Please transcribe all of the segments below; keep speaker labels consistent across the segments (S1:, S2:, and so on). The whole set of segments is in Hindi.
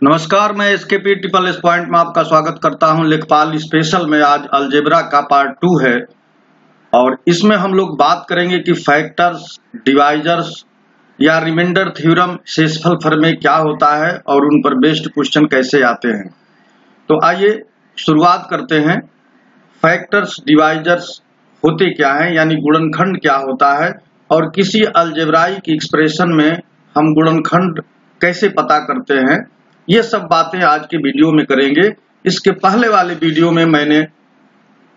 S1: नमस्कार, मैं एसकेपी ट्रिपल एस पॉइंट में आपका स्वागत करता हूं। लेखपाल स्पेशल में आज अलजेब्रा का पार्ट 2 है और इसमें हम लोग बात करेंगे कि फैक्टर्स, डिवाइजर्स या रिमाइंडर थ्योरम शेषफल प्रमेय क्या होता है और उन पर बेस्ड क्वेश्चन कैसे आते हैं। तो आइए शुरुआत करते हैं। फैक्टर्स, डिवाइजर्स होते क्या हैं, यानी गुणनखंड क्या होता है और किसी अलजेब्राइक एक्सप्रेशन में हम गुणनखंड कैसे पता करते हैं, ये सब बातें आज के वीडियो में करेंगे। इसके पहले वाले वीडियो में मैंने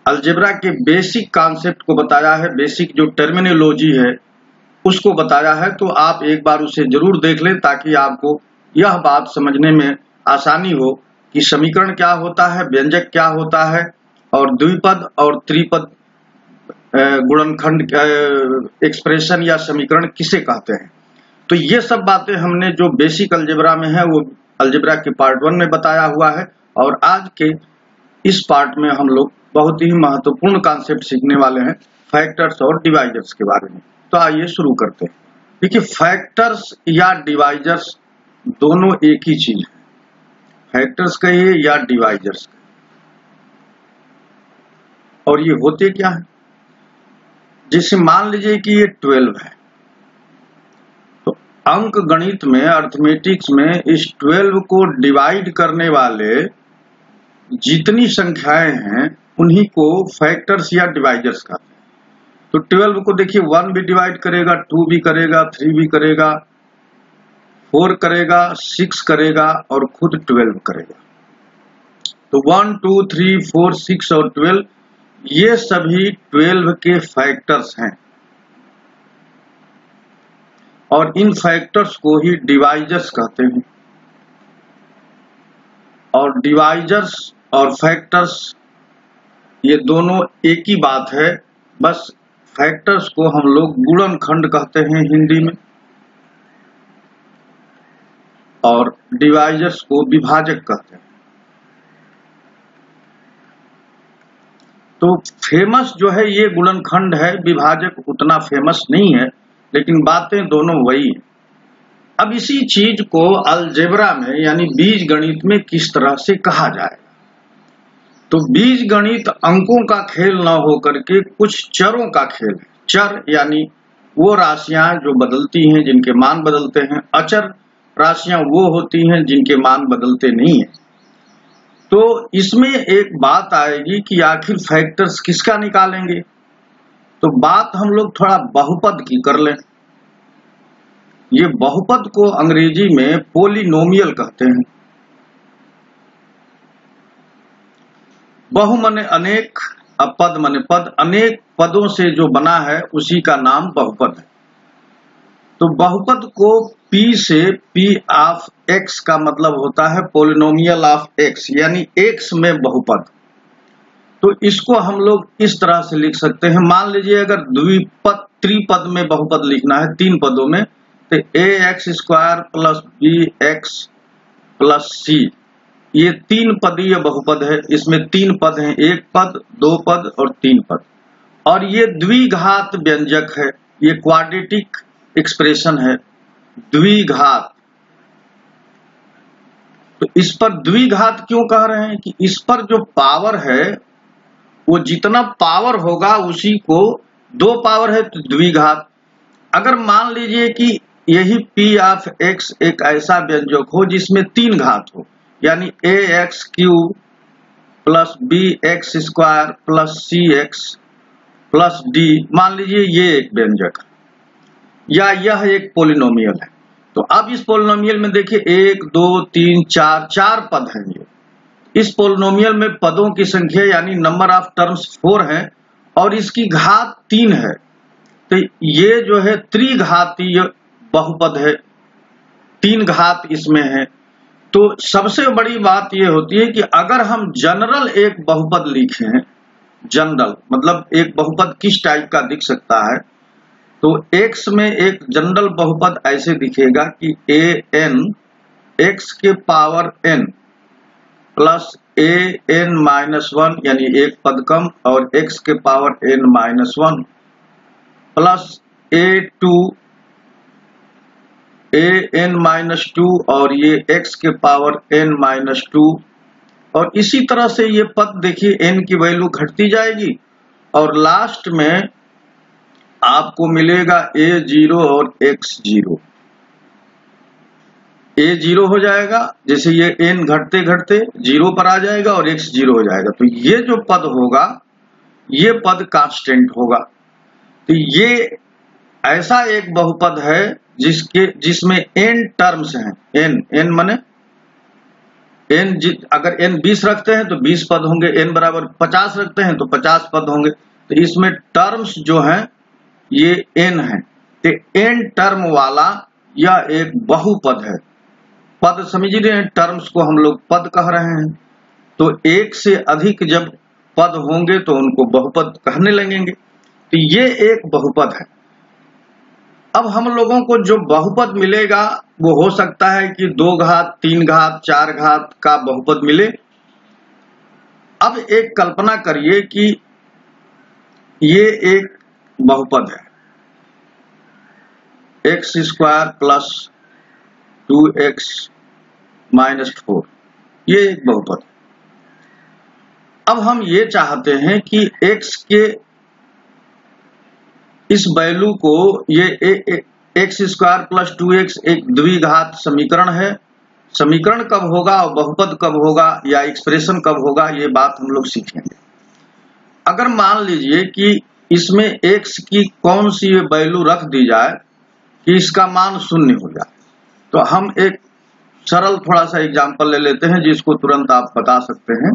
S1: अलजेब्रा के बेसिक कॉन्सेप्ट को बताया है, बेसिक जो टर्मिनोलॉजी है उसको बताया है, तो आप एक बार उसे जरूर देख लें ताकि आपको यह बात समझने में आसानी हो कि समीकरण क्या होता है, व्यंजक क्या होता है और द्विपद और त्रिपद गुणनखंड एक्सप्रेशन या समीकरण किसे कहते हैं। तो ये सब बातें हमने जो बेसिक अलजेब्रा में है वो अलजेब्रा के पार्ट 1 में बताया हुआ है और आज के इस पार्ट में हम लोग बहुत ही महत्वपूर्ण कॉन्सेप्ट सीखने वाले हैं, फैक्टर्स और डिवाइजर्स के बारे में। तो आइए शुरू करते हैं। देखिए, फैक्टर्स या डिवाइजर्स दोनों एक ही चीज है, फैक्टर्स कहिए या डिवाइजर्स कहिए। और ये होते क्या है, जैसे मान लीजिए कि ये 12 है, तो अंक गणित में, अर्थमेटिक्स में इस 12 को डिवाइड करने वाले जितनी संख्याएं हैं उन्हीं को फैक्टर्स या डिवाइजर्स कहते हैं। तो 12 को देखिए 1 भी डिवाइड करेगा, 2 भी करेगा, 3 भी करेगा, 4 करेगा, 6 करेगा और खुद 12 करेगा। तो 1, 2, 3, 4, 6 और 12 ये सभी 12 के फैक्टर्स हैं और इन फैक्टर्स को ही डिवाइजर्स कहते हैं। और डिवाइजर्स और फैक्टर्स ये दोनों एक ही बात है, बस फैक्टर्स को हम लोग गुणनखंड कहते हैं हिंदी में और डिवाइजर्स को विभाजक कहते हैं। तो फेमस जो है ये गुणनखंड है, विभाजक उतना फेमस नहीं है, लेकिन बातें दोनों वही हैं। अब इसी चीज को अलजेब्रा में यानी बीज गणित में किस तरह से कहा जाएगा। तो बीज गणित अंकों का खेल न होकर के कुछ चरों का खेल है। चर यानी वो राशियां जो बदलती हैं, जिनके मान बदलते हैं। अचर राशियां वो होती हैं जिनके मान बदलते नहीं है। तो इसमें एक बात आएगी कि आखिर फैक्टर्स किसका निकालेंगे। तो बात हम लोग थोड़ा बहुपद की कर लें। ये बहुपद को अंग्रेजी में पोलिनोमियल कहते हैं। बहु माने अनेक, पद माने पद, अनेक पदों से जो बना है उसी का नाम बहुपद है। तो बहुपद को P से P ऑफ X का मतलब होता है पोलिनोमियल ऑफ X, यानी X में बहुपद। तो इसको हम लोग इस तरह से लिख सकते हैं। मान लीजिए अगर द्विपद त्रिपद में बहुपद लिखना है, 3 पदों में, तो ax² plus bx plus c, ये 3 पदीय बहुपद है। इसमें 3 पद हैं, 1 पद, 2 पद और 3 पद। और ये द्विघात व्यंजक है, ये क्वाड्रेटिक एक्सप्रेशन है, द्विघात। तो इस पर द्विघात क्यों कह रहे हैं कि इस पर जो पावर है वो जितना पावर होगा उसी को 2 पावर है तो द्विघात। अगर मान लीजिए कि यही P ऑफ X एक ऐसा व्यंजक हो जिसमें 3 घात हो, यानी ax³ plus bx² plus cx plus d, मान लीजिए ये एक व्यंजक है या यह एक पोलिनोमियल है। तो अब इस पोलिनोमियल में देखिए 1, 2, 3, 4 पद हैं। ये इस पोलिनोमियल में पदों की संख्या यानी नंबर ऑफ टर्म्स 4 है और इसकी घात 3 है। तो ये जो है त्रिघातीय बहुपद है, 3 घात इसमें है। तो सबसे बड़ी बात ये होती है कि अगर हम जनरल एक बहुपद लिखें, जनरल मतलब एक बहुपद किस टाइप का दिख सकता है, तो x में एक जनरल बहुपद ऐसे दिखेगा कि an x के पावर n प्लस an-1 यानी एक पद कम और x के power n-1 plus a2 an-2 और ये x के पावर n-2 और इसी तरह से ये पद देखिए n की वैल्यू घटती जाएगी और लास्ट में आपको मिलेगा a0 और x0। a0 हो जाएगा, जैसे ये n घटते घटते 0 पर आ जाएगा और x 0 हो जाएगा, तो ये जो पद होगा ये पद कांस्टेंट होगा। तो ये ऐसा एक बहुपद है जिसमें n टर्म्स हैं। n माने n अगर n 20 रखते हैं तो 20 पद होंगे, n बराबर 50 रखते हैं तो 50 पद होंगे। तो इसमें टर्म्स जो हैं ये n है, तो n टर्म वाला यह एक बहुपद है। पद समझ रहे हैं, टर्म्स को हम लोग पद कह रहे हैं। तो एक से अधिक जब पद होंगे तो उनको बहुपद कहने लगेंगे। तो ये एक बहुपद है। अब हम लोगों को जो बहुपद मिलेगा वो हो सकता है कि 2 घात, 3 घात, 4 घात का बहुपद मिले। अब एक कल्पना करिए कि ये एक बहुपद है, x² प्लस 2x माइनस 4, ये एक बहुपद। अब हम ये चाहते हैं कि x के इस वैल्यू को, ये x² प्लस 2x एक द्विघात समीकरण है। समीकरण कब होगा और बहुपद कब होगा या एक्सप्रेशन कब होगा, ये बात हम लोग सीखेंगे। अगर मान लीजिए कि इसमें x की कौन सी वैल्यू रख दी जाए कि इसका मान 0 हो जाए, तो हम एक सरल थोड़ा सा एग्जांपल ले लेते हैं जिसको तुरंत आप बता सकते हैं।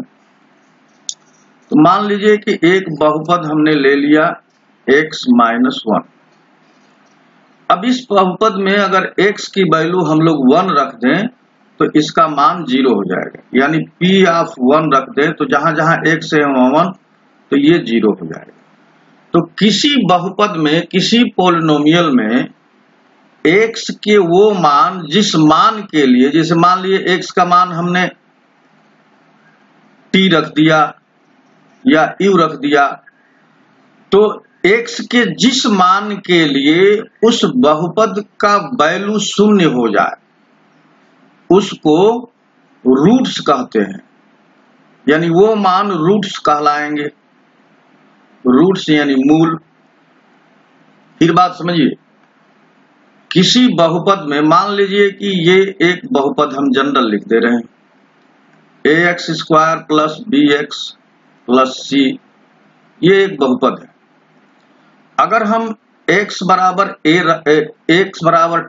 S1: तो मान लीजिए कि एक बहुपद हमने ले लिया x-1। अब इस बहुपद में अगर x की वैल्यू हम लोग 1 रख दें तो इसका मान 0 हो जाएगा, यानी p(1) रख दें तो जहां जहां x है वहां 1, तो ये 0 हो जाएगा। तो किसी बहुपद में, किसी पॉलिनोमियल में x के वो मान जिस मान के लिए, जैसे मान लिए x का मान हमने t रख दिया या u रख दिया, तो x के जिस मान के लिए उस बहुपद का वैल्यू 0 हो जाए उसको रूट्स कहते हैं, यानी वो मान रूट्स कहलाएंगे। रूट्स यानी मूल। फिर बात समझिए, किसी बहुपद में मान लीजिए कि ये एक बहुपद हम जनरल लिख दे रहे हैं, ax² plus bx plus c, ये एक बहुपद है। अगर हम x बराबर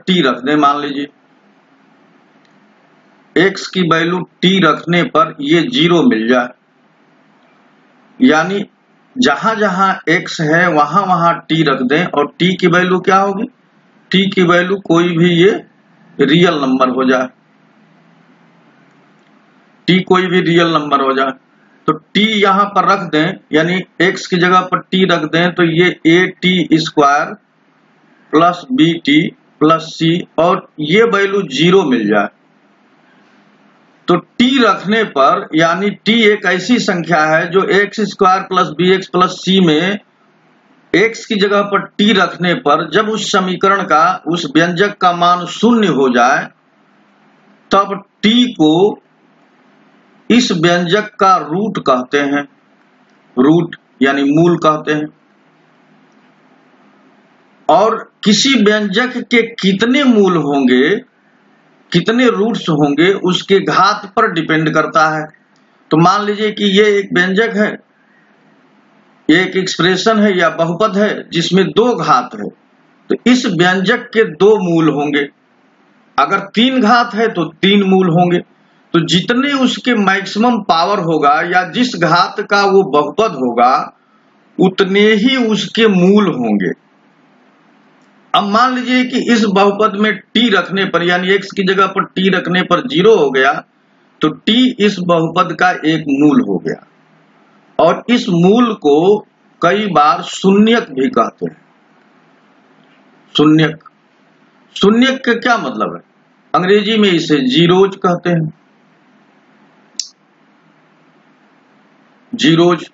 S1: t रख दें, मान लीजिए x की वैल्यू t रखने पर ये 0 मिल जाए, यानी जहां जहां x है वहां वहां t रख दें और t की वैल्यू क्या होगी, t की वैल्यू कोई भी ये रियल नंबर हो जाए, t कोई भी रियल नंबर हो जाए, तो t यहां पर रख दें, यानी x की जगह पर t रख दें तो ये at² plus bt plus c और ये वैल्यू 0 मिल जाए। तो t रखने पर, यानी t एक ऐसी संख्या है जो x² plus bx plus c में x की जगह पर t रखने पर जब उस समीकरण का, उस व्यंजक का मान 0 हो जाए तब t को इस व्यंजक का रूट कहते हैं। रूट यानी मूल कहते हैं। और किसी व्यंजक के कितने मूल होंगे, कितने रूट्स होंगे, उसके घात पर डिपेंड करता है। तो मान लीजिए कि ये एक व्यंजक है, एक एक्सप्रेशन है या बहुपद है जिसमें 2 घात है, तो इस व्यंजक के 2 मूल होंगे। अगर 3 घात है तो 3 मूल होंगे। तो जितने उसके मैक्सिमम पावर होगा या जिस घात का वो बहुपद होगा उतने ही उसके मूल होंगे। अब मान लीजिए कि इस बहुपद में t रखने पर, यानी x की जगह पर t रखने पर 0 हो गया, तो t इस बहुपद का एक मूल हो गया। और इस मूल को कई बार शून्यक भी कहते हैं। शून्यक, शून्यक का क्या मतलब है? अंग्रेजी में इसे जीरोज कहते हैं। जीरोज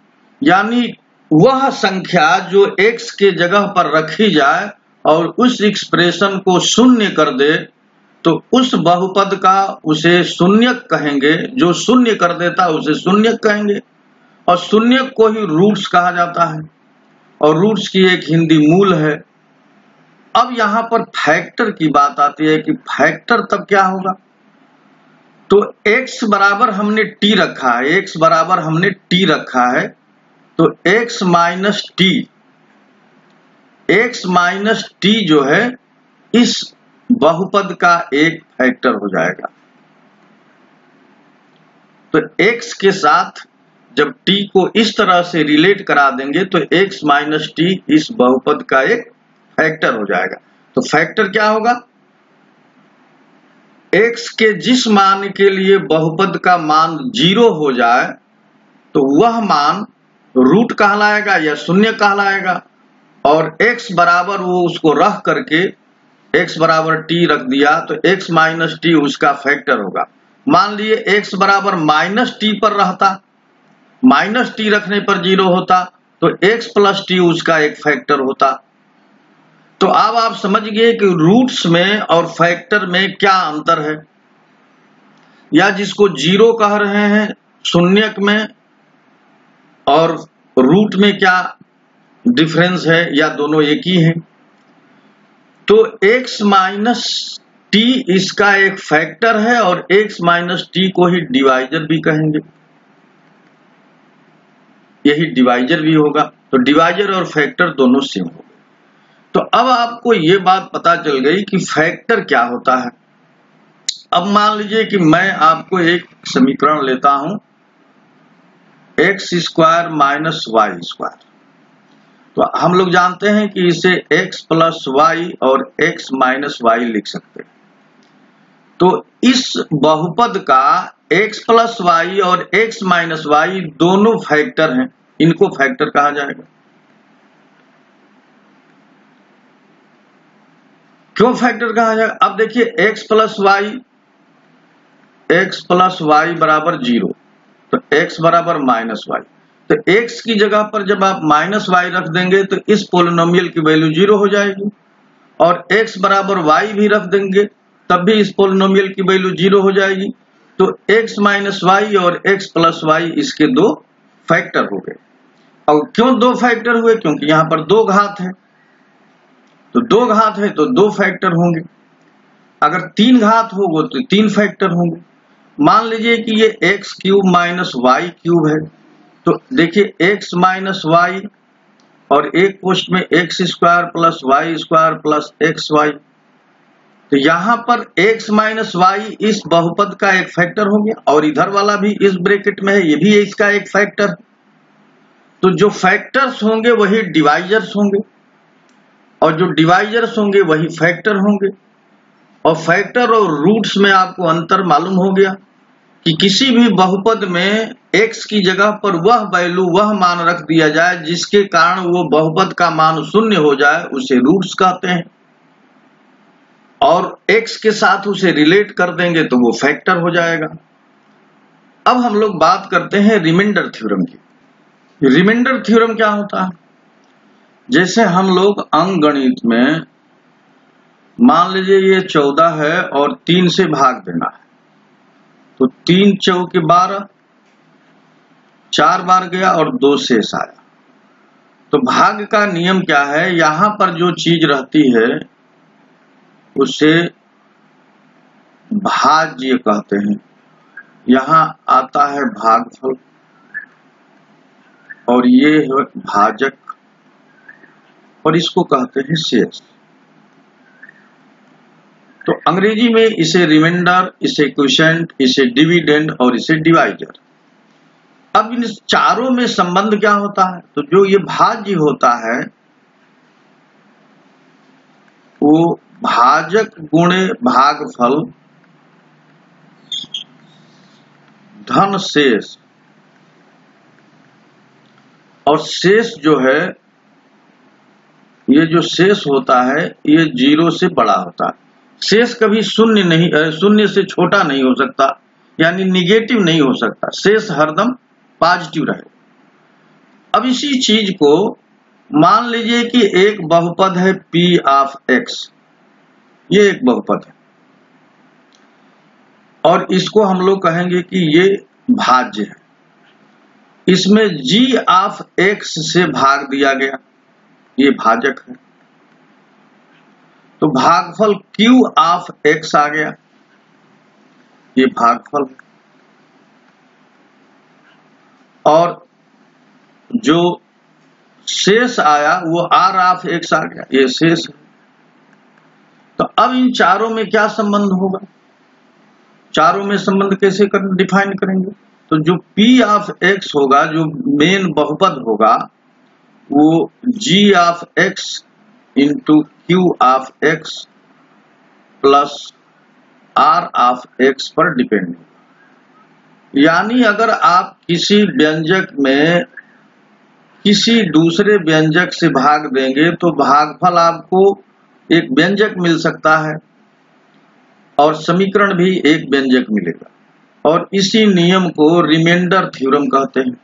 S1: यानी वह संख्या जो x के जगह पर रखी जाए और उस एक्सप्रेशन को शून्य कर दे, तो उस बहुपद का उसे शून्यक कहेंगे, जो शून्य कर देता उसे शून्यक कहेंगे, और शून्यक को ही रूट्स कहा जाता है, और रूट्स की एक हिंदी मूल है। अब यहां पर फैक्टर की बात आती है कि फैक्टर तब क्या होगा। तो x बराबर हमने t रखा है, x बराबर हमने t रखा है, तो x माइनस t जो है इस बहुपद का एक फैक्टर हो जाएगा। तो x के साथ जब t को इस तरह से रिलेट करा देंगे तो x माइनस t इस बहुपद का एक फैक्टर हो जाएगा। तो फैक्टर क्या होगा, x के जिस मान के लिए बहुपद का मान 0 हो जाए तो वह मान रूट कहलाएगा या शून्य कहलाएगा, और x बराबर वो उसको रख करके x बराबर t रख दिया तो x माइनस t उसका फैक्टर होगा। मान लिए x बराबर माइनस t पर रहता, माइनस t रखने पर 0 होता, तो x प्लस t उसका एक फैक्टर होता। तो अब आप समझ गए कि रूट्स में और फैक्टर में क्या अंतर है, या जिसको 0 कह रहे हैं शून्यक में, और रूट में क्या डिफरेंस है, या दोनों एक ही हैं। तो x माइनस t इसका एक फैक्टर है, और x माइनस t को ही डिवाइजर भी कहेंगे, यही डिवाइजर भी होगा। तो डिवाइजर और फैक्टर दोनों सेम हो गए। तो अब आपको ये बात पता चल गई कि फैक्टर क्या होता है। अब मान लीजिए कि मैं आपको एक समीकरण लेता हूं, x square minus y square. तो हम लोग जानते हैं कि इसे x प्लस वाई और x माइनस वाई लिख सकते हैं। तो इस बहुपद का x प्लस वाई और x माइनस वाई दोनों फैक्टर हैं, इनको फैक्टर कहा जाएगा। क्यों फैक्टर कहा जाएगा? अब देखिए x प्लस वाई बराबर 0, तो x बराबर माइनस वाई। तो x की जगह पर जब आप माइनस वाई रख देंगे तो इस पोलिनोमियल की वैल्यू 0 हो जाएगी, और x बराबर वाई भी रख देंगे तब भी इस पोलिनोमियल की वैल्यू 0 हो जाएगी। तो x माइनस वाई और x प्लस वाई इसके दो फैक्टर हो गए। और क्यों दो फैक्टर हुए? क्योंकि यहां पर दो घात है, तो दो घात है तो दो फैक्टर होंगे। अगर तीन घात होगा तो तीन फैक्टर होंगे। मान लीजिए कि ये x cube minus y cube है, तो देखिए एक्स माइनस वाई और एक पोस्ट में x square plus y square plus x y. तो यहां पर एक्स माइनस वाई इस बहुपद का एक फैक्टर हो गया, और इधर वाला भी इस ब्रैकेट में है, ये भी इसका एक फैक्टर। तो जो फैक्टर्स होंगे वही डिवाइजर्स होंगे, और जो डिवाइजर्स होंगे वही फैक्टर होंगे। और फैक्टर और रूट्स में आपको अंतर मालूम हो गया कि किसी भी बहुपद में x की जगह पर वह वैल्यू, वह मान रख दिया जाए जिसके कारण वो बहुपद का मान शून्य हो जाए, उसे रूट्स कहते हैं। और x के साथ उसे रिलेट कर देंगे तो वो फैक्टर हो जाएगा। अब हम लोग बात करते हैं रिमाइंडर थ्योरम की। रिमाइंडर थ्योरम क्या होता है? जैसे हम लोग अंकगणित में मान लीजिए ये 14 है और 3 से भाग देना है, तो 3 चौके 12, 4 बार गया और 2 शेष आया। तो भाग का नियम क्या है? यहां पर जो चीज रहती है उसे भाज्य कहते हैं। यहां आता है भागफल और ये है भाजक, और इसको कहते हैं शेष। तो अंग्रेजी में इसे रिमाइंडर, इसे क्वोशिएंट, इसे डिविडेंड और इसे डिवाइजर। अब इन चारों में संबंध क्या होता है? तो जो ये भाज्य होता है वो भाजक गुणे भागफल धन शेष, और शेष जो है, ये जो शेष होता है ये 0 से बड़ा होता है। शेष कभी शून्य नहीं, शून्य से छोटा नहीं हो सकता, यानी निगेटिव नहीं हो सकता। शेष हरदम पॉजिटिव रहे। अब इसी चीज को मान लीजिए कि एक बहुपद है p ऑफ x, ये एक बहुपद है। और इसको हम लोग कहेंगे कि ये भाज्य है। इसमें g ऑफ x से भाग दिया गया, ये भाजक है, तो भागफल q ऑफ x आ गया, ये भागफल है। और जो शेष आया वो r ऑफ x आ गया, ये शेष है। तो अब इन चारों में क्या संबंध होगा? चारों में संबंध कैसे डिफाइन करेंगे? तो जो p ऑफ x होगा, जो मेन बहुपद होगा, वो g of x into q of x plus r of x पर डिपेंड होगा। यानी अगर आप किसी व्यंजक में किसी दूसरे व्यंजक से भाग देंगे तो भागफल आपको एक व्यंजक मिल सकता है और समीकरण भी एक व्यंजक मिलेगा, और इसी नियम को रिमाइंडर थ्योरम कहते हैं।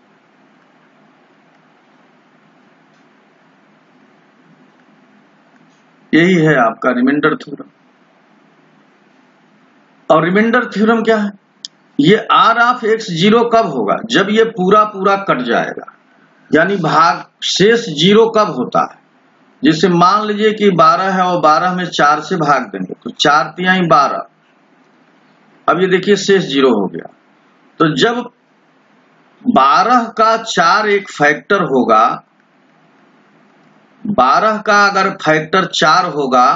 S1: यही है आपका रिमाइंडर थ्योरम। और रिमाइंडर थ्योरम क्या है? ये r ऑफ x जीरो कब होगा? जब ये पूरा पूरा कट जाएगा, यानी भाग शेष जीरो कब होता है? जैसे मान लीजिए कि 12 है और 12 में 4 से भाग देंगे तो 4 तिहाई 12, अब ये देखिए शेष जीरो हो गया। तो जब 12 का 4 एक फैक्टर होगा, 12 का अगर फैक्टर 4 होगा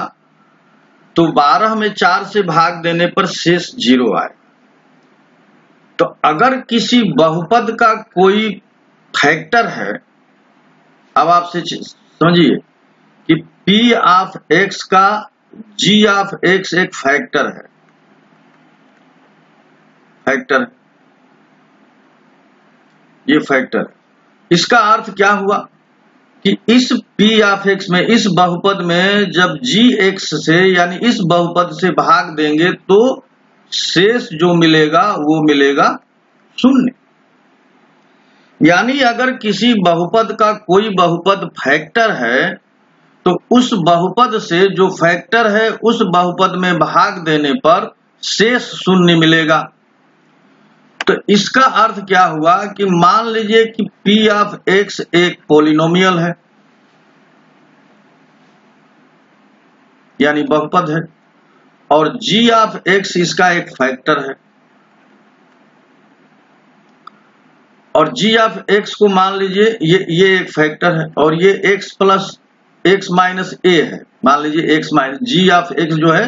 S1: तो 12 में 4 से भाग देने पर शेष जीरो आए। तो अगर किसी बहुपद का कोई फैक्टर है, अब आपसे समझिए कि p ऑफ x का g ऑफ x एक फैक्टर है, फैक्टर, ये फैक्टर। इसका अर्थ क्या हुआ कि इस p ऑफ x में, इस बहुपद में जब gx से यानी इस बहुपद से भाग देंगे तो शेष जो मिलेगा वो मिलेगा शून्य। यानी अगर किसी बहुपद का कोई बहुपद फैक्टर है तो उस बहुपद से जो फैक्टर है उस बहुपद में भाग देने पर शेष शून्य मिलेगा। तो इसका अर्थ क्या हुआ कि मान लीजिए कि p ऑफ x एक पॉलिनोमियल है, यानी बहुपद है, और g ऑफ x इसका एक फैक्टर है, और g ऑफ x को मान लीजिए ये एक फैक्टर है, और ये x plus x minus a है। मान लीजिए x minus g of x जो है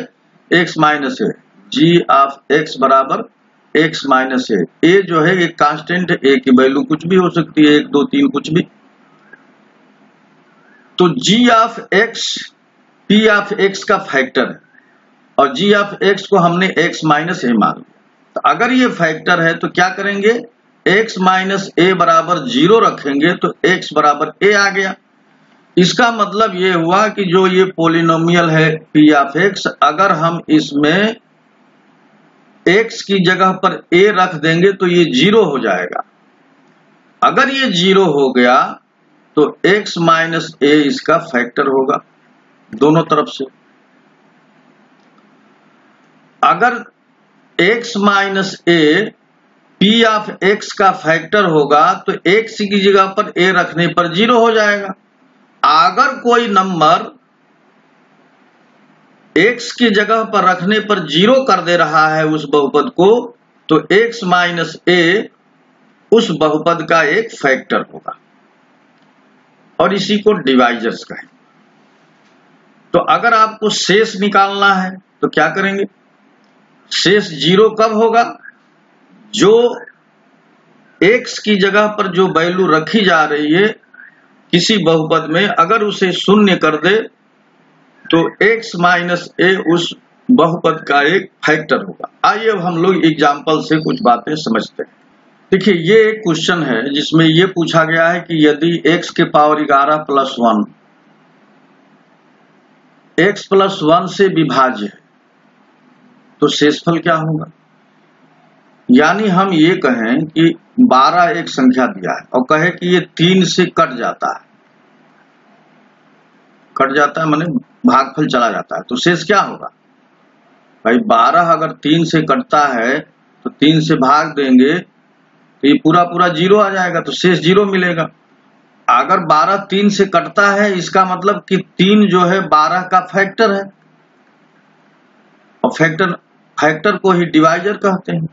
S1: x minus a, g of x बराबर x माइनस a जो है एक कांस्टेंट है, a की वैल्यू कुछ भी हो सकती है, 1 2 3 कुछ भी। तो g of x p of x का फैक्टर है और g ऑफ x को हमने x माइनस a मान लिया। तो अगर ये फैक्टर है तो क्या करेंगे, x माइनस a बराबर 0 रखेंगे तो x बराबर a आ गया। इसका मतलब ये हुआ कि जो ये पॉलिनोमियल है p ऑफ x, अगर हम इसमें x की जगह पर a रख देंगे तो ये 0 हो जाएगा। अगर ये 0 हो गया तो x माइनस a इसका फैक्टर होगा दोनों तरफ से। अगर x minus a p of x का फैक्टर होगा तो x की जगह पर a रखने पर 0 हो जाएगा। अगर कोई नंबर x की जगह पर रखने पर 0 कर दे रहा है उस बहुपद को, तो x माइनस a उस बहुपद का एक फैक्टर होगा, और इसी को डिवाइजर्स कहें। तो अगर आपको शेष निकालना है तो क्या करेंगे, शेष 0 कब होगा, जो x की जगह पर जो वैल्यू रखी जा रही है किसी बहुपद में, अगर उसे शून्य कर दे तो x माइनस a उस बहुपद का एक फैक्टर होगा। आइए अब हम लोग एग्जाम्पल से कुछ बातें समझते हैं। देखिए ये एक क्वेश्चन है जिसमें ये पूछा गया है कि यदि x के पावर 11 प्लस 1 x प्लस 1 से विभाज्य है तो शेषफल क्या होगा। यानी हम ये कहें कि 12 एक संख्या दिया है और कहे कि ये 3 से कट जाता है, माने भागफल चला जाता है, तो शेष क्या होगा भाई। 12 अगर 3 से कटता है तो 3 से भाग देंगे तो ये पूरा पूरा 0 आ जाएगा, तो शेष 0 मिलेगा। अगर 12 3 से कटता है, इसका मतलब कि 3 जो है 12 का फैक्टर है, और फैक्टर को ही डिवाइजर कहते हैं।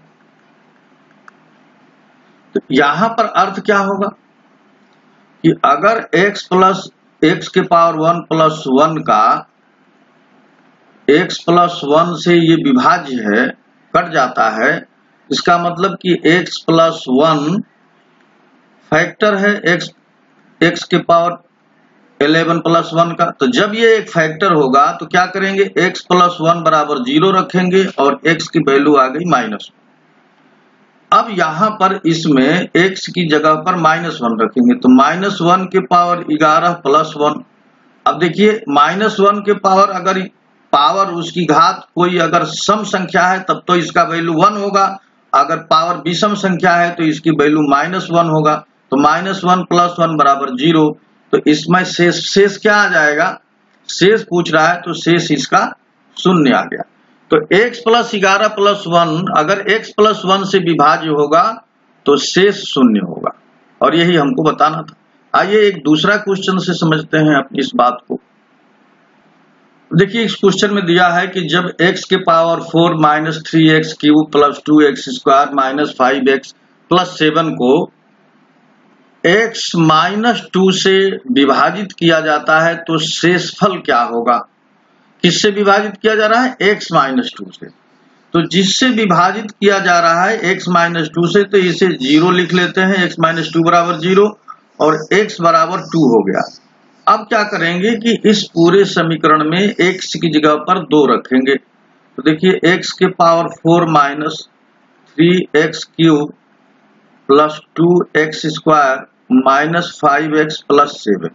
S1: तो यहां पर अर्थ क्या होगा कि अगर x प्लस x के पावर 1 प्लस 1 का x प्लस 1 से ये विभाज्य है, कट जाता है, इसका मतलब कि x प्लस 1 फैक्टर है x के पावर 11 प्लस 1 का। तो जब ये एक फैक्टर होगा तो क्या करेंगे, x प्लस 1 बराबर 0 रखेंगे और x की वैल्यू आ गई -1। अब यहां पर इसमें x की जगह पर -1 रखेंगे, तो -1 के पावर 11 प्लस 1। अब देखिए -1 के पावर, अगर पावर उसकी घात कोई अगर सम संख्या है तब तो इसका वैल्यू 1 होगा, अगर पावर विषम संख्या है तो इसकी वैल्यू -1 होगा। तो -1 प्लस 1 बराबर 0। तो इसमें शेष क्या आ जाएगा, शेष पूछ रहा है तो शेष इसका 0 आ गया। तो x प्लस 11 प्लस 1 अगर x प्लस 1 से विभाज्य होगा तो शेष 0 होगा, और यही हमको बताना था। आइए एक दूसरा क्वेश्चन से समझते हैं अपनी इस बात को। देखिए इस क्वेश्चन में दिया है कि जब x के power 4 minus 3x cube plus 2x square minus 5x plus 7 को x माइनस 2 से विभाजित किया जाता है तो शेषफल क्या होगा। किससे विभाजित किया जा रहा है, x माइनस 2 से। तो जिससे विभाजित किया जा रहा है x माइनस 2 से, तो इसे 0 लिख लेते हैं, x माइनस 2 बराबर 0 और x बराबर 2 हो गया। अब क्या करेंगे कि इस पूरे समीकरण में x की जगह पर 2 रखेंगे। तो देखिए x के power 4 minus 3x cube plus 2x square minus 5x plus 7।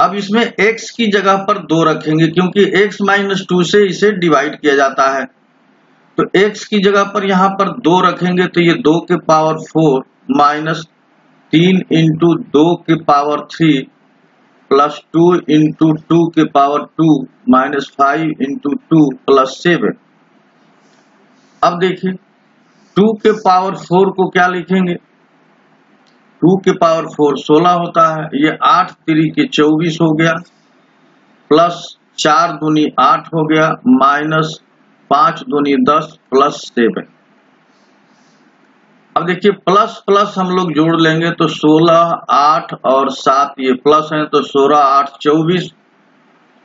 S1: अब इसमें x की जगह पर 2 रखेंगे क्योंकि x माइनस 2 से इसे डिवाइड किया जाता है। तो x की जगह पर यहाँ पर 2 रखेंगे तो ये 2 के पावर 4 माइनस 3 इंटू 2 के पावर 3 प्लस 2 इंटू 2 के पावर 2 माइनस 5 इंटू 2 प्लस 7। अब देखिए 2 के पावर 4 को क्या लिखेंगे, 2 के पावर 4 16 होता है, ये 8 3 के 24 हो गया, प्लस 4 दूनी 8 हो गया, माइनस 5 दूनी 10 प्लस 7। अब देखिए प्लस प्लस हम लोग जोड़ लेंगे तो 16 8 और 7 ये प्लस है, तो 16 8 24,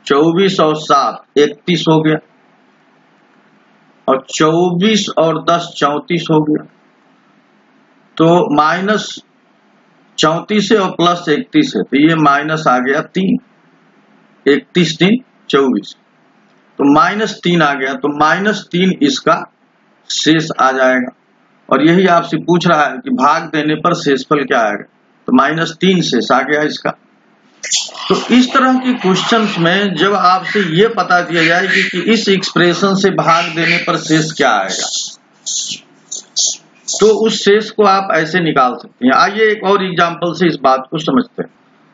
S1: 24 और 7 31 हो गया, और 24 और 10 34 हो गया। तो माइनस 34 है और प्लस 31 है, तो ये माइनस आ गया 3, 31 3 24, तो -3 आ गया। तो -3 इसका शेष आ जाएगा, और यही आपसे पूछ रहा है कि भाग देने पर शेषफल क्या आएगा, तो -3 शेष आ गया इसका। तो इस तरह के क्वेश्चंस में जब आपसे ये पता दिया जाए कि इस एक्सप्रेशन से भाग देने पर शेष क्या आएगा, तो उस शेष को आप ऐसे निकाल सकते हैं। आइए एक और एग्जांपल से इस बात को समझते हैं।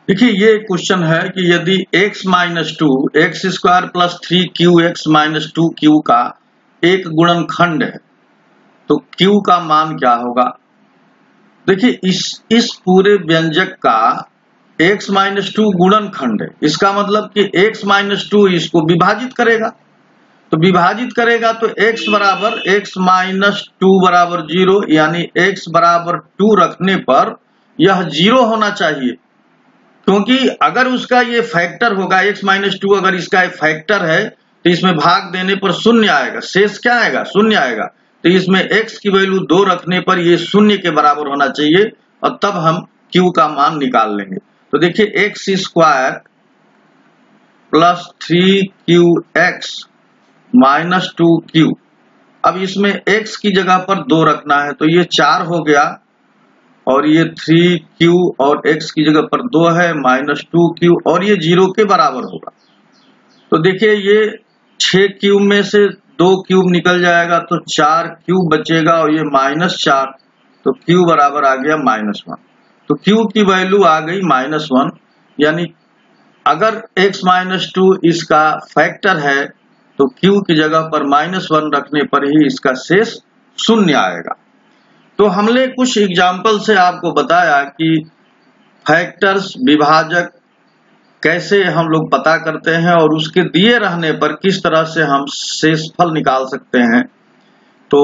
S1: देखिए ये क्वेश्चन है कि यदि x minus 2 x square plus 3qx minus 2q का एक गुणनखंड है तो q का मान क्या होगा। देखिए इस पूरे व्यंजक का x माइनस 2 गुणनखंड है, इसका मतलब कि x माइनस 2 इसको विभाजित करेगा, तो विभाजित करेगा तो x बराबर x माइनस 2 बराबर 0, यानी x बराबर 2 रखने पर यह 0 होना चाहिए, क्योंकि अगर उसका ये फैक्टर होगा x माइनस 2, अगर इसका एक फैक्टर है तो इसमें भाग देने पर 0 आएगा, शेष क्या आएगा 0 आएगा। तो इसमें x की वैल्यू 2 रखने पर ये 0 के बराबर होना चाहिए, और तब हम q का मान निकाल लेंगे। तो देखिए x square plus 3qx minus 2q, अब इसमें x की जगह पर 2 रखना है, तो ये 4 हो गया, और ये 3q और x की जगह पर 2 है माइनस 2q, और ये 0 के बराबर होगा। तो देखिए ये 6 क्यूब में से 2 क्यूब निकल जाएगा तो 4 क्यूब बचेगा, और ये -4, तो q बराबर आ गया -1। तो q की वैल्यू आ गई -1, यानी अगर x माइनस 2 इसका फैक्टर है तो q की जगह पर -1 रखने पर ही इसका शेष शून्य आएगा। तो हमने कुछ एग्जाम्पल से आपको बताया कि फैक्टर्स, विभाजक कैसे हम लोग पता करते हैं और उसके दिए रहने पर किस तरह से हम शेषफल निकाल सकते हैं। तो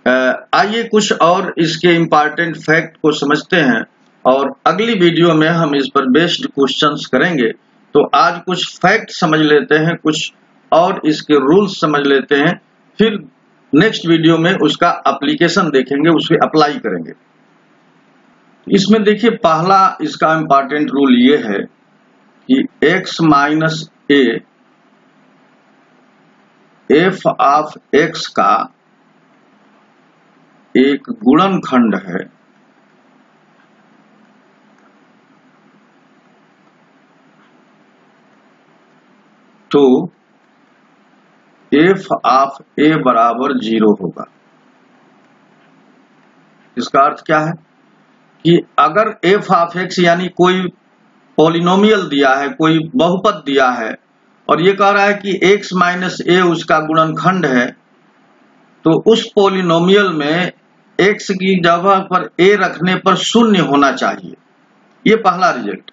S1: आइए कुछ और इसके इम्पॉर्टेंट फैक्ट को समझते हैं और अगली वीडियो में हम इस पर बेस्ड क्वेश्चंस करेंगे। तो आज कुछ फैक्ट समझ लेते हैं, कुछ और इसके रूल्स समझ लेते हैं, फिर नेक्स्ट वीडियो में उसका एप्लीकेशन देखेंगे, उसे अप्लाई करेंगे। इसमें देखिए पहला इसका इम्पॉर्टेंट रूल ये है कि x minus a f of x का एक गुणनखंड है तो f ऑफ a बराबर 0 होगा। इसका अर्थ क्या है कि अगर f ऑफ x यानी कोई पॉलिनोमियल दिया है, कोई बहुपद दिया है और ये कह रहा है कि x माइनस a उसका गुणनखंड है, तो उस पॉलिनोमियल में x की जगह पर a रखने पर शून्य होना चाहिए। ये पहला रिजल्ट।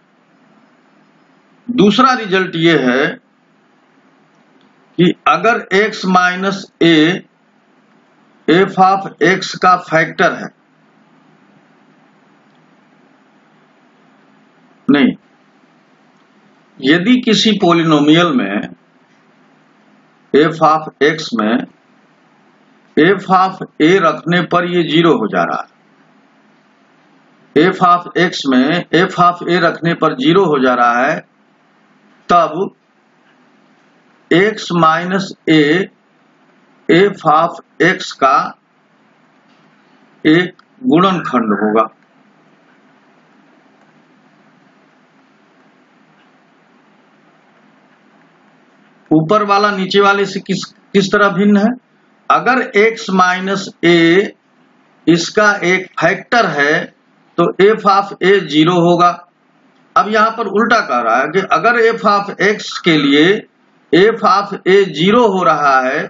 S1: दूसरा रिजल्ट ये है कि अगर x minus a f of x का फैक्टर है, नहीं, यदि किसी पॉलिनोमियल में f ऑफ x में f ऑफ a रखने पर ये 0 हो जा रहा है, f ऑफ x में f ऑफ a रखने पर 0 हो जा रहा है, तब x minus a f of x का एक गुणनखंड होगा। ऊपर वाला नीचे वाले से किस तरह भिन्न है? अगर x माइनस a इसका एक फैक्टर है तो f ऑफ a 0 होगा। अब यहां पर उल्टा कह रहा है कि अगर f ऑफ x के लिए f ऑफ a 0 हो रहा है,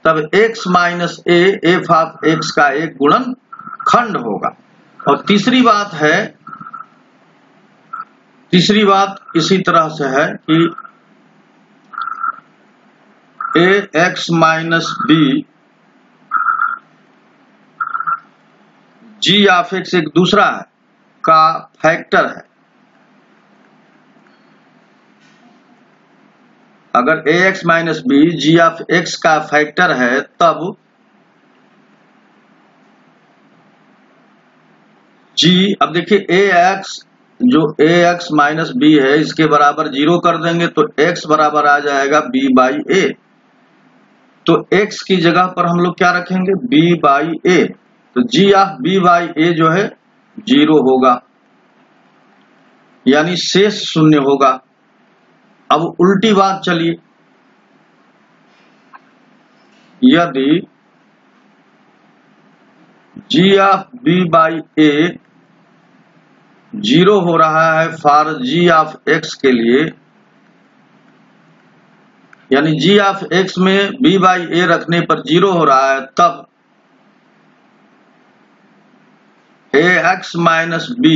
S1: तब x minus a f of x का एक गुणनखंड होगा। और तीसरी बात इसी तरह से है कि ax minus b g of x एक दूसरा है का फैक्टर है। अगर ax minus b g of x का फैक्टर है, तब g, अब देखिए ax जो ax माइनस b है इसके बराबर 0 कर देंगे तो x बराबर आ जाएगा b बाई a। तो x की जगह पर हम लोग क्या रखेंगे? b by a। तो g of b by a जो है 0 होगा, यानी शेष शून्य होगा। अब उल्टी बात चलिए, यदि g of b by a 0 हो रहा है फॉर g ऑफ x के लिए, यानी g ऑफ x में b बाई a रखने पर 0 हो रहा है, तब ax minus b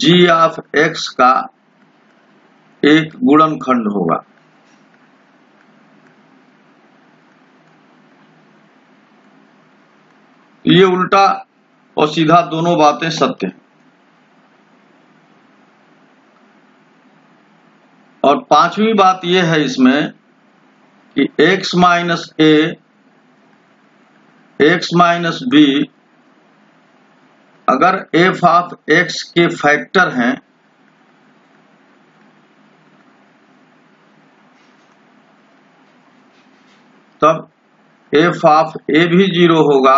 S1: g of x का एक गुणनखंड होगा। ये उल्टा और सीधा दोनों बातें सत्य हैं। और पांचवी बात यह है इसमें कि x minus a x minus b अगर f ऑफ x के फैक्टर हैं, तब f ऑफ a भी 0 होगा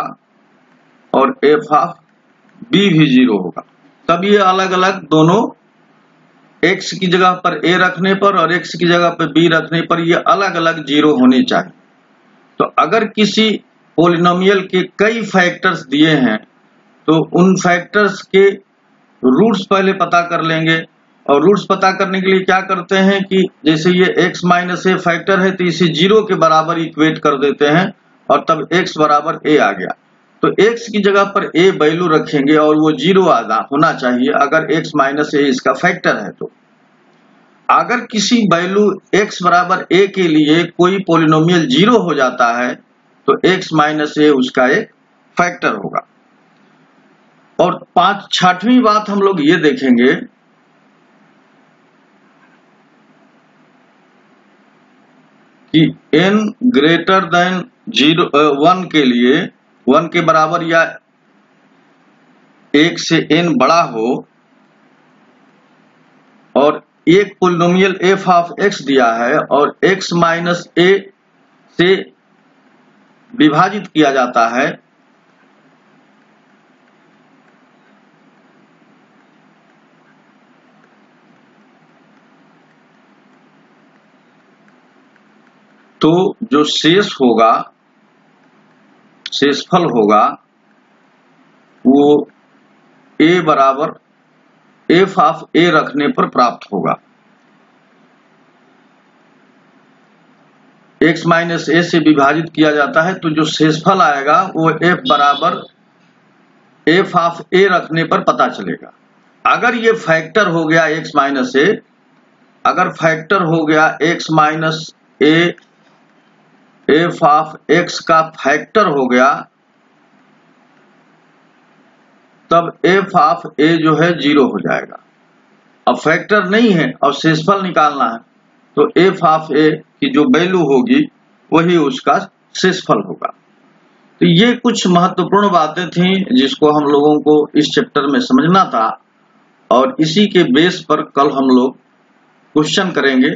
S1: और f ऑफ b भी 0 होगा। तब ये अलग अलग दोनों x की जगह पर a रखने पर और x की जगह पर b रखने पर ये अलग अलग 0 होने चाहिए। तो अगर किसी पॉलिनोमियल के कई फैक्टर्स दिए हैं तो उन फैक्टर्स के रूट्स पहले पता कर लेंगे। और रूट्स पता करने के लिए क्या करते हैं कि जैसे ये x माइनस a फैक्टर है तो इसे 0 के बराबर इक्वेट कर देते हैं और तब x बराबर a आ गया। तो x की जगह पर a वैल्यू रखेंगे और वो 0 होना चाहिए अगर x माइनस a इसका फैक्टर है। तो अगर किसी वैल्यू x बराबर a के लिए कोई पॉलिनोमियल 0 हो जाता है तो x माइनस a उसका एक फैक्टर होगा। और 6वीं बात हम लोग ये देखेंगे कि n ग्रेटर देन 1 के लिए 1 के बराबर या 1 से n बड़ा हो और एक पॉलिनोमियल f ऑफ x दिया है और x माइनस a से विभाजित किया जाता है तो जो शेषफल होगा वो a बराबर f ऑफ a रखने पर प्राप्त होगा। x माइनस a से विभाजित किया जाता है तो जो शेषफल आएगा वो f बराबर f ऑफ a रखने पर पता चलेगा। अगर ये फैक्टर हो गया x माइनस a, अगर फैक्टर हो गया x minus a f of x का फैक्टर हो गया तब f ऑफ a जो है 0 हो जाएगा। अब फैक्टर नहीं है और शेषफल निकालना है तो f ऑफ a की जो वैल्यू होगी वही उसका शेषफल होगा। तो ये कुछ महत्वपूर्ण बातें थी जिसको हम लोगों को इस चैप्टर में समझना था और इसी के बेस पर कल हम लोग क्वेश्चन करेंगे।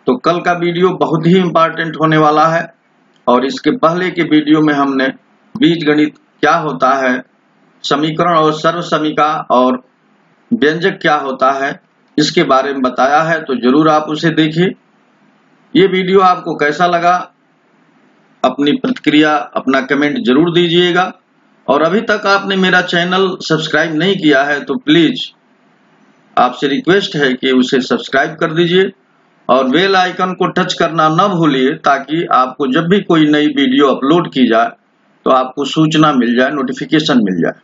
S1: तो कल का वीडियो बहुत ही इम्पोर्टेंट होने वाला है और इसके पहले के वीडियो में हमने बीजगणित क्या होता है, समीकरण और सर्वसमीका और व्यंजक क्या होता है इसके बारे में बताया है। तो जरूर आप उसे देखिए। ये वीडियो आपको कैसा लगा अपनी प्रतिक्रिया अपना कमेंट जरूर दीजिएगा और अभी तक आपने मेरा चैनल सब्सक्राइब नहीं किया है तो प्लीज आपसे रिक्वेस्ट है कि उसे सब्सक्राइब कर दीजिए और बेल आइकन को टच करना न भूलिए ताकि आपको जब भी कोई नई वीडियो अपलोड की जाए तो आपको सूचना मिल जाए, नोटिफिकेशन मिल जाए।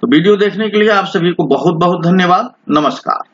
S1: तो वीडियो देखने के लिए आप सभी को बहुत बहुत धन्यवाद। नमस्कार।